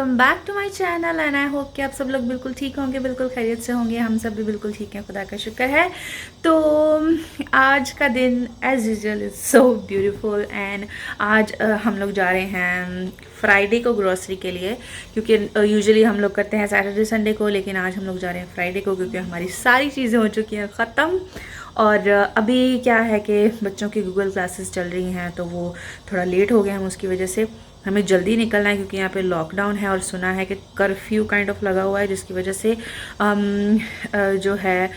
Welcome back to my channel and I hope कि आप सब लोग बिल्कुल ठीक होंगे, बिल्कुल खैरियत से होंगे। हम सब भी बिल्कुल ठीक हैं, खुदा का शुक्र है। तो आज का दिन as usual is so beautiful and आज हम लोग जा रहे हैं फ्राइडे को ग्रोसरी के लिए, क्योंकि यूजुअली हम लोग करते हैं सैटरडे संडे को, लेकिन आज हम लोग जा रहे हैं फ्राइडे को क्योंकि हमारी सारी चीज़ें हो चुकी हैं ख़त्म। और अभी क्या है कि बच्चों की गूगल क्लासेस चल रही हैं तो वो थोड़ा लेट हो गए हम, उसकी वजह से हमें जल्दी निकलना है क्योंकि यहाँ पे लॉकडाउन है और सुना है कि कर्फ्यू काइंड ऑफ लगा हुआ है, जिसकी वजह से जो है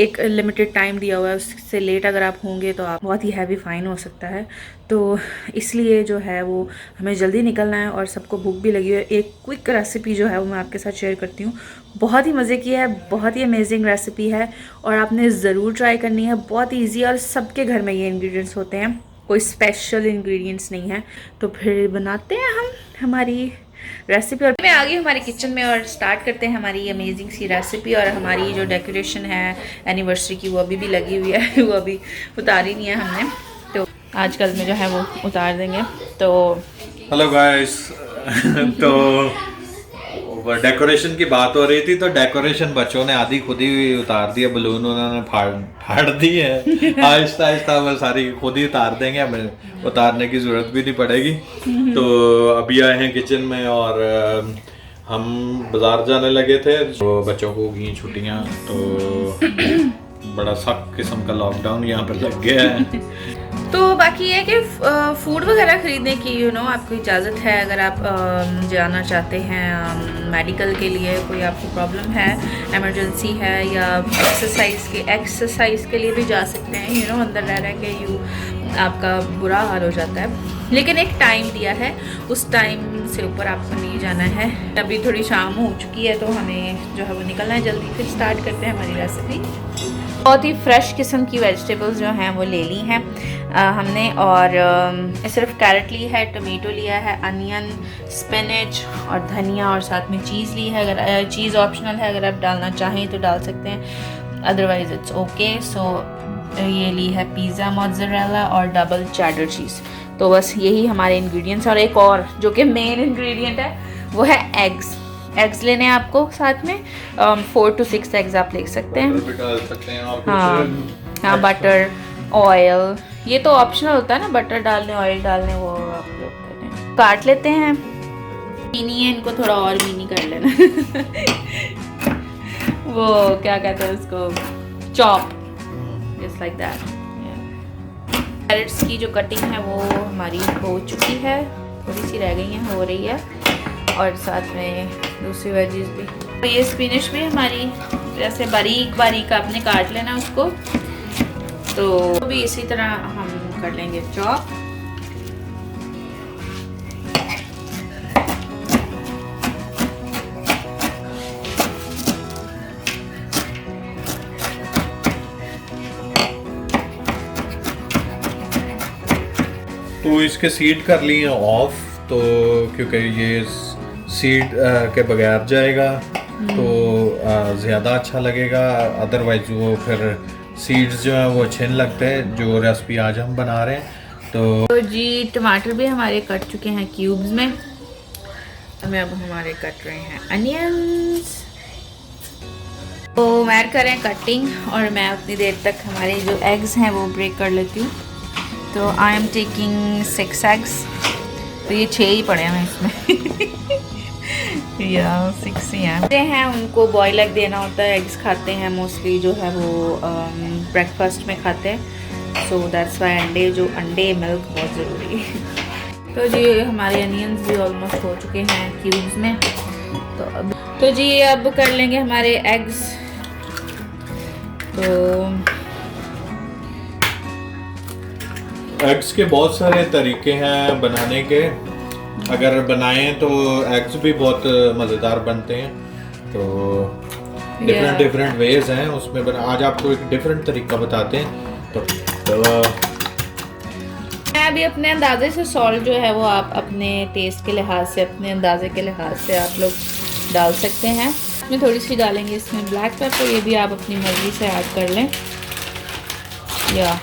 एक लिमिटेड टाइम दिया हुआ है, उससे लेट अगर आप होंगे तो आप बहुत ही हैवी फ़ाइन हो सकता है। तो इसलिए जो है वो हमें जल्दी निकलना है और सबको भूख भी लगी है। एक क्विक रेसिपी जो है वो मैं आपके साथ शेयर करती हूँ, बहुत ही मज़े की है, बहुत ही अमेजिंग रेसिपी है और आपने ज़रूर ट्राई करनी है। बहुत ही ईजी और सबके घर में ये इंग्रेडिएंट्स होते हैं, कोई स्पेशल इंग्रेडिएंट्स नहीं है। तो फिर बनाते हैं हम हमारी रेसिपी और मैं आ गई हमारी किचन में और स्टार्ट करते हैं हमारी अमेजिंग सी रेसिपी। और हमारी जो डेकोरेशन है एनिवर्सरी की वो अभी भी लगी हुई है, वो अभी उतारी नहीं है हमने, तो आजकल में जो है वो उतार देंगे। तो हेलो गाइस तो डेकोरेशन की बात हो रही थी, तो डेकोरेशन बच्चों ने आधी खुद ही उतार दी है, बलून उन्होंने फाड़ दी है। आहिस्ता आहिस्ता वो सारी खुद ही उतार देंगे, हमें उतारने की ज़रूरत भी नहीं पड़ेगी। तो अभी आए हैं किचन में और हम बाज़ार जाने लगे थे, तो बच्चों को की छुट्टियाँ, तो बड़ा सख्त किस्म का लॉकडाउन यहाँ पर लग गया है। तो बाकी ये है कि फूड वगैरह ख़रीदने की आपको इजाज़त है अगर आप जाना चाहते हैं मेडिकल के लिए, कोई आपको प्रॉब्लम है, इमरजेंसी है, या एक्सरसाइज के लिए भी जा सकते हैं। अंदर रह रह के आपका बुरा हाल हो जाता है, लेकिन एक टाइम दिया है, उस टाइम से ऊपर आपको नहीं जाना है। अभी थोड़ी शाम हो चुकी है तो हमें जो है वो निकलना है जल्दी। फिर स्टार्ट करते हैं हमारी रेसिपी। बहुत ही फ्रेश किस्म की वेजिटेबल्स जो हैं वो ले ली हैं हमने, और सिर्फ कैरेट ली है, टमाटो लिया है, अनियन, स्पिनच और धनिया, और साथ में चीज़ ली है। अगर चीज़ ऑप्शनल है, अगर आप डालना चाहें तो डाल सकते हैं, अदरवाइज इट्स ओके। सो ये ली है पिज़्ज़ा मोज़रेला और डबल चेडर चीज़। तो बस यही हमारे इंग्रेडिएंट्स। और एक और जो कि मेन इंग्रेडिएंट है वो है एग्स लेने हैं आपको साथ में। 4 to 6 एग्स आप ले सकते हैं। बटर भी डाल सकते हैं और हाँ, बटर, ऑयल, ये तो ऑप्शनल होता है ना, बटर डालने, ऑयल डालने, वो आप लोग करें। काट लेते हैं, मीनी है, इनको थोड़ा और मीनी कर लेना। वो क्या कहते हैं उसको, chop, just like that. Carrots की जो कटिंग है वो हमारी हो चुकी है, थोड़ी सी रह गई है, हो रही है, और साथ में दूसरी वेजीज भी। तो ये स्पिनच भी हमारी जैसे बारीक बारीक आपने काट लेना उसको, तो भी इसी तरह हम कर लेंगे चॉप। तो इसके सीड कर लिए ऑफ, तो क्योंकि ये सीड के बगैर जाएगा तो ज़्यादा अच्छा लगेगा, अदरवाइज वो फिर सीड्स जो हैं वो अच्छे नहीं लगते, जो रेसिपी आज हम बना रहे हैं। तो जी टमाटर भी हमारे कट चुके हैं क्यूब्स में, हमें अब हमारे कट रहे हैं अनियंस। तो मैं करें कटिंग और मैं उतनी देर तक हमारे जो एग्स हैं वो ब्रेक कर लेती हूँ। तो आई एम टेकिंग 6 एग्स, तो ये 6 ही पड़े हैं इसमें। या 6 ही हैं। उनको बॉयल एग देना होता है, एग्स खाते हैं मोस्टली जो है वो ब्रेकफास्ट में खाते हैं, सो दैट्स वाई अंडे मिल्क बहुत ज़रूरी है। तो जी हमारे अनियंस भी ऑलमोस्ट हो चुके हैं क्यूब्स में। तो जी अब कर लेंगे हमारे एग्स। तो एग्स के बहुत सारे तरीके हैं बनाने के, अगर बनाएं तो एग्स भी बहुत मज़ेदार बनते हैं। तो डिफरेंट वेज हैं उसमें आज आपको एक डिफरेंट तरीका बताते हैं। तो मैं अभी अपने अंदाजे से सॉल्ट जो है वो आप अपने टेस्ट के लिहाज से, अपने अंदाजे के लिहाज से आप लोग डाल सकते हैं। इसमें थोड़ी सी डालेंगे इसमें ब्लैक पेपर, ये भी आप अपनी मर्ज़ी से ऐड कर लें, या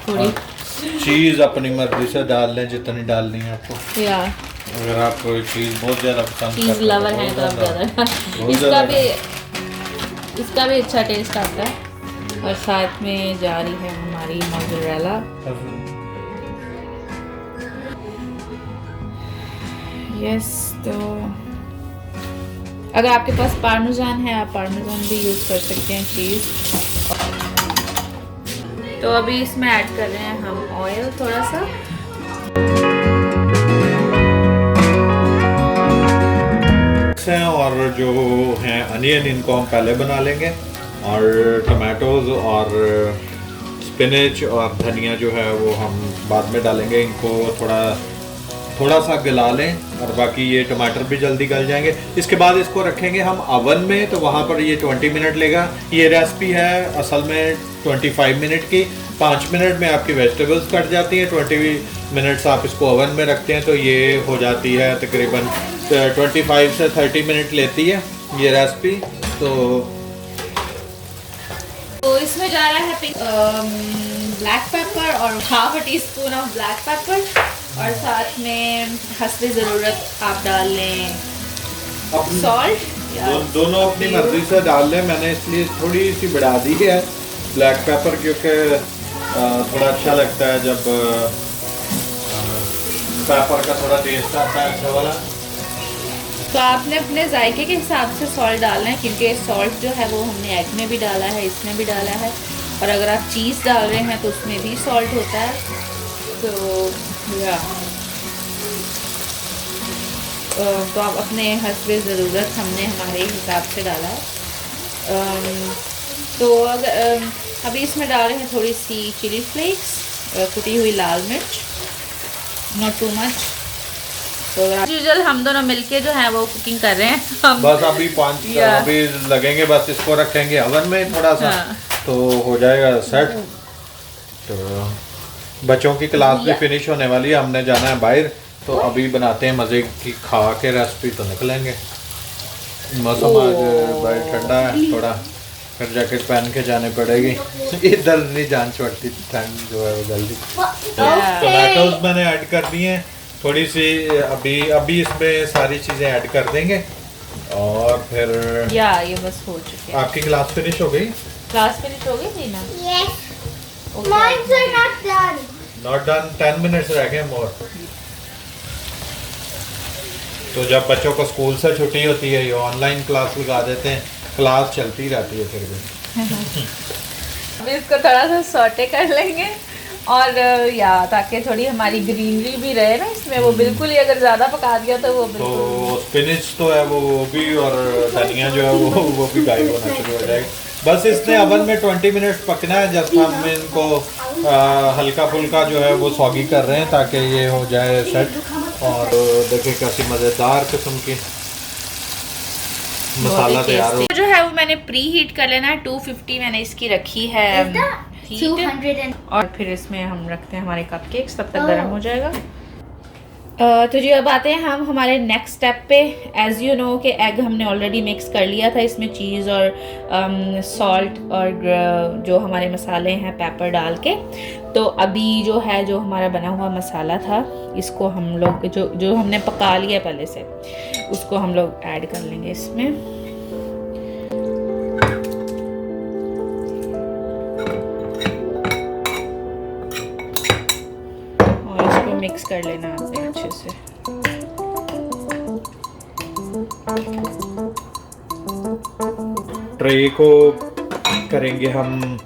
थोड़ी चीज़ अपनी मर्जी से डाल लें जितनी डालनी है आपको। या अगर आप कोई चीज़ बहुत ज़्यादा पसंद चीज़ लवर हैं तो आप ज़्यादा इसका भी अच्छा टेस्ट आता है। और साथ में जा रही है हमारी मोज़रेला। यस, तो अगर आपके पास पार्मेजान है आप पार्मेजान भी यूज़ कर सकते हैं चीज़। तो अभी इसमें ऐड कर रहे हैं हम ऑयल थोड़ा सा। और जो हैं अनियन, इनको हम पहले बना लेंगे, और टमाटोज और स्पिनच और धनिया जो है वो हम बाद में डालेंगे। इनको थोड़ा सा गला लें, और बाकी ये टमाटर भी जल्दी गल जाएंगे। इसके बाद इसको रखेंगे हम अवन में, तो वहाँ पर ये 20 मिनट लेगा। ये रेसिपी है असल में 25 मिनट की। 5 मिनट में आपकी वेजिटेबल्स कट जाती हैं। 20 मिनट्स आप इसको ओवन में रखते हैं तो ये हो जाती है तकरीबन 25 से 30 मिनट लेती है ये रेसिपी। तो इसमें जा रहा है ब्लैक पेपर और half a tea spoon of black pepper, और साथ में हस्बे ज़रूरत आप डाल लें सॉल्ट। दोनों अपनी मर्जी से डाल लें। मैंने इसलिए थोड़ी सी बढ़ा दी है ब्लैक पेपर, क्योंकि थोड़ा अच्छा लगता है जब पेपर का थोड़ा टेस्ट आता है अच्छा वाला। तो आपने अपने जायके के हिसाब से सॉल्ट डालना है, क्योंकि सॉल्ट जो है वो हमने एग में भी डाला है, इसमें भी डाला है, और अगर आप चीज़ डाल रहे हैं तो उसमें भी सॉल्ट होता है। तो आप अपने हस्बे ज़रूरत, हमने हमारे हिसाब से डाला है। तो अगर अभी इसमें डाल रहे हैं थोड़ी सी चिली फ्लेक्स, कुटी हुई लाल मिर्च, नॉट टू मच। तो यूजुअल हम दोनों मिलके जो है वो कुकिंग कर रहे हैं हम। बस अभी 5 अभी लगेंगे, बस इसको रखेंगे अवन में थोड़ा सा, तो हो जाएगा सेट। तो बच्चों की क्लास भी फिनिश होने वाली है, हमने जाना है बाहर, तो अभी बनाते हैं मज़े की खा के रेसिपी, तो निकलेंगे। मौसम आज बाहर ठंडा है थोड़ा, फिर जैकेट पहन के जाने पड़ेगी। इधर नहीं जान छोड़ती ठंड जो है वो जल्दी। टमाटोज मैंने ऐड कर दिए हैं थोड़ी सी, अभी इसमें सारी चीज़ें ऐड कर देंगे, और फिर ये बस हो चुके हैं। आपकी क्लास फिनिश हो गई? क्लास फिनिश हो गई थी ना? Yes. Mine are not done. Not done, 10 minutes रह गए मोर। तो जब बच्चों को स्कूल से छुट्टी होती है ये ऑनलाइन क्लास लगा देते हैं, क्लास चलती रहती है फिर भी। अभी इसको थोड़ा सा सॉटे कर लेंगे, और ताकि थोड़ी हमारी ग्रीनरी भी रहे ना इसमें। वो बिल्कुल ही अगर ज़्यादा पका दिया तो वो बिल्कुल, तो स्पिनच तो है वो भी, और धनिया जो है वो भी गायब होना शुरू हो जाएगा। बस इसने अवन में 20 मिनट पकना है, जब हम इनको हल्का फुल्का जो है वो सॉगी कर रहे हैं ताकि ये हो जाए सेट। और देखिए कैसी मज़ेदार किस्म की मसाला तैयार हो। जो है वो मैंने प्री हीट कर लेना है। 250 मैंने इसकी रखी है हीट, 200 और फिर इसमें हम रखते हैं हमारे कपकेक्स, तब तक गर्म हो जाएगा। तो जी अब आते हैं हम हमारे नेक्स्ट स्टेप पे। एज़ यू नो कि एग हमने ऑलरेडी मिक्स कर लिया था इसमें चीज़ और सॉल्ट और जो हमारे मसाले हैं पेपर डाल के। तो अभी जो है जो हमारा बना हुआ मसाला था इसको हम लोग जो हमने पका लिया पहले से, उसको हम लोग ऐड कर लेंगे इसमें। मिक्स कर लेना आपने अच्छे से। ट्रे को करेंगे हम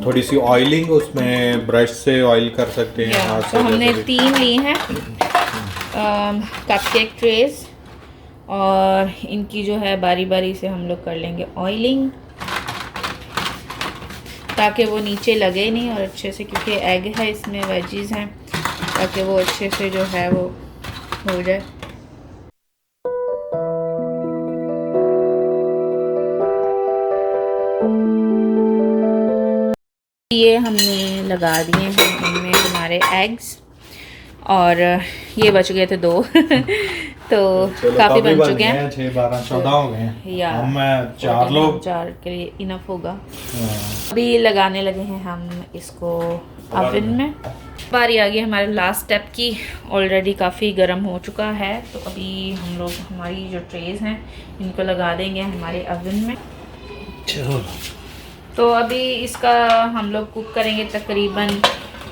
थोड़ी सी ऑयलिंग, उसमें ब्रश से ऑयल कर सकते हैं। तो हमने 3 ली हैं कपकेक ट्रेस, और इनकी जो है बारी बारी से हम लोग कर लेंगे ऑयलिंग ताकि वो नीचे लगे नहीं, और अच्छे से, क्योंकि एग है इसमें, वेजीज हैं, ताकि वो अच्छे से जो है वो हो जाए। ये हमने लगा दिए हैं इनमें हमारे एग्स, और ये बच गए थे 2 तो काफ़ी बन चुके हैं। 6, 12, 14 हो गए हैं। हम 4 लोग, 4 के लिए इनफ होगा। अभी लगाने लगे हैं हम इसको ओवन में। बारी आ गई हमारे लास्ट स्टेप की। ऑलरेडी काफ़ी गर्म हो चुका है, तो अभी हम लोग हमारी जो ट्रेज हैं इनको लगा देंगे हमारे ओवन में। तो अभी इसका हम लोग कुक करेंगे तकरीबन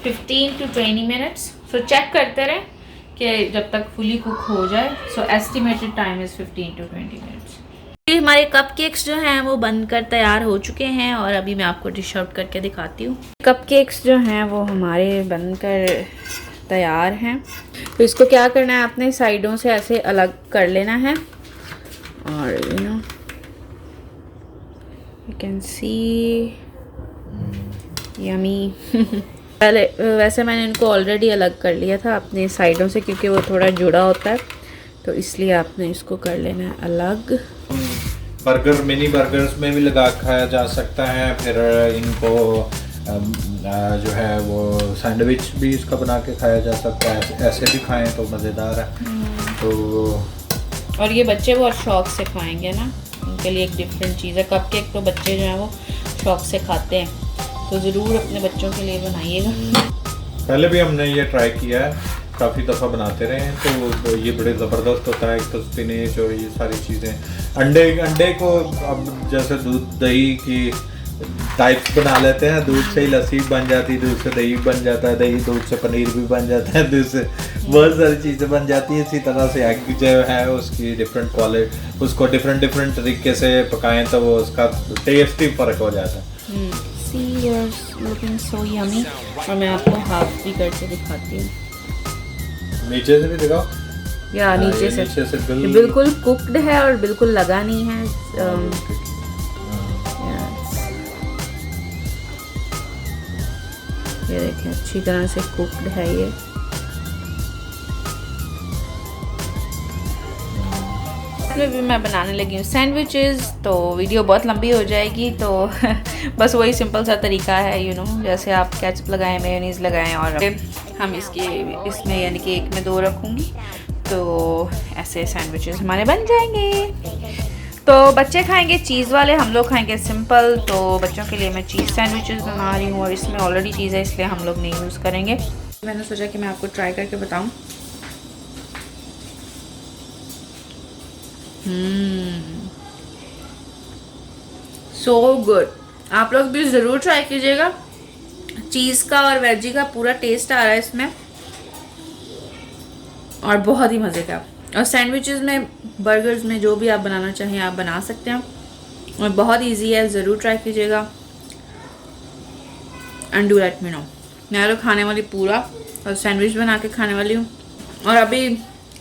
15 to 20 मिनट्स। सो चेक करते रहें कि जब तक फुली कुक हो जाए। So estimated time is 15 to 20 minutes. हमारे कपकेक्स जो हैं वो बनकर तैयार हो चुके हैं और अभी मैं आपको डिश आउट करके दिखाती हूँ। कपकेक्स जो हैं वो हमारे बनकर तैयार हैं। तो इसको क्या करना है, अपने साइडों से ऐसे अलग कर लेना है और यू कैन सी यमी। पहले वैसे मैंने इनको ऑलरेडी अलग कर लिया था अपने साइडों से, क्योंकि वो थोड़ा जुड़ा होता है, तो इसलिए आपने इसको कर लेना है अलग। बर्गर, मिनी बर्गर्स में भी लगा खाया जा सकता है। फिर इनको जो है वो सैंडविच भी इसका बना के खाया जा सकता है, ऐसे भी खाएं तो मज़ेदार है। तो और ये बच्चे बहुत शौक से खाएंगे ना, उनके लिए एक डिफरेंट चीज़ है। कपकेक तो बच्चे जो हैं वो शौक से खाते हैं, तो ज़रूर अपने बच्चों के लिए बनाइएगा। पहले भी हमने ये ट्राई किया है, काफ़ी दफ़ा बनाते रहे हैं, तो ये बड़े ज़बरदस्त होता है। एक तो स्पिनेच और ये सारी चीज़ें, अंडे को अब जैसे दूध दही की टाइप्स बना लेते हैं। दूध से ही लस्सी बन जाती है, दूध से दही बन जाता है, दही दूध से पनीर भी बन जाता है, दूध से बहुत सारी चीज़ें बन जाती हैं। इसी तरह से एग जो है उसकी डिफरेंट क्वालिटी, उसको डिफरेंट तरीके से पकाएं तो वो उसका टेस्ट ही फ़र्क हो जाता है। See, you're looking so yummy। और मैं आपको हाफ भी करके दिखाती हूँ। नीचे से भी दिखाओ। या नीचे से बिल्कुल कुक्ड है और बिल्कुल लगा नहीं है। ये देखें, अच्छी तरह से कुक्ड है ये। इसमें भी मैं बनाने लगी हूँ सैंडविचेस, तो वीडियो बहुत लंबी हो जाएगी, तो बस वही सिंपल सा तरीका है जैसे आप केचप लगाएं, मेयोनीज़ लगाएं और हम इसमें यानी कि एक में 2 रखूँगी, तो ऐसे सैंडविचेस हमारे बन जाएंगे। तो बच्चे खाएंगे चीज़ वाले, हम लोग खाएंगे सिंपल। तो बच्चों के लिए मैं चीज़ सैंडविचेस बना रही हूँ और इसमें ऑलरेडी चीज़ है, इसलिए हम लोग नहीं यूज़ करेंगे। मैंने सोचा कि मैं आपको ट्राई करके बताऊँ। सो गुड, आप लोग भी ज़रूर ट्राई कीजिएगा। चीज़ का और वेजी का पूरा टेस्ट आ रहा है इसमें और बहुत ही मज़े का। और सैंडविचेस में, बर्गर्स में, जो भी आप बनाना चाहें आप बना सकते हैं और बहुत इजी है, ज़रूर ट्राई कीजिएगा। And do let me know. मैं तो खाने वाली पूरा और सैंडविच बना के खाने वाली हूँ और अभी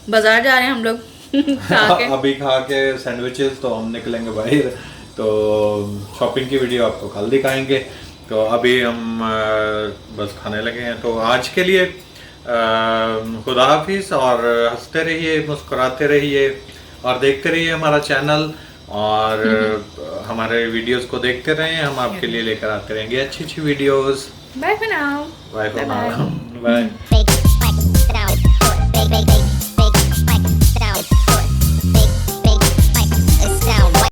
बाज़ार जा रहे हैं हम लोग अभी खा के सैंडविचेस तो हम निकलेंगे बाहर, तो शॉपिंग की वीडियो आपको कल दिखाएंगे। तो अभी हम बस खाने लगे हैं। तो आज के लिए खुदा हाफिज़ और हंसते रहिए, मुस्कुराते रहिए और देखते रहिए हमारा चैनल और हमारे वीडियोस को देखते रहें। हम आपके लिए लेकर आते रहेंगे अच्छी videos. Bye for now. Bye for now. Bye.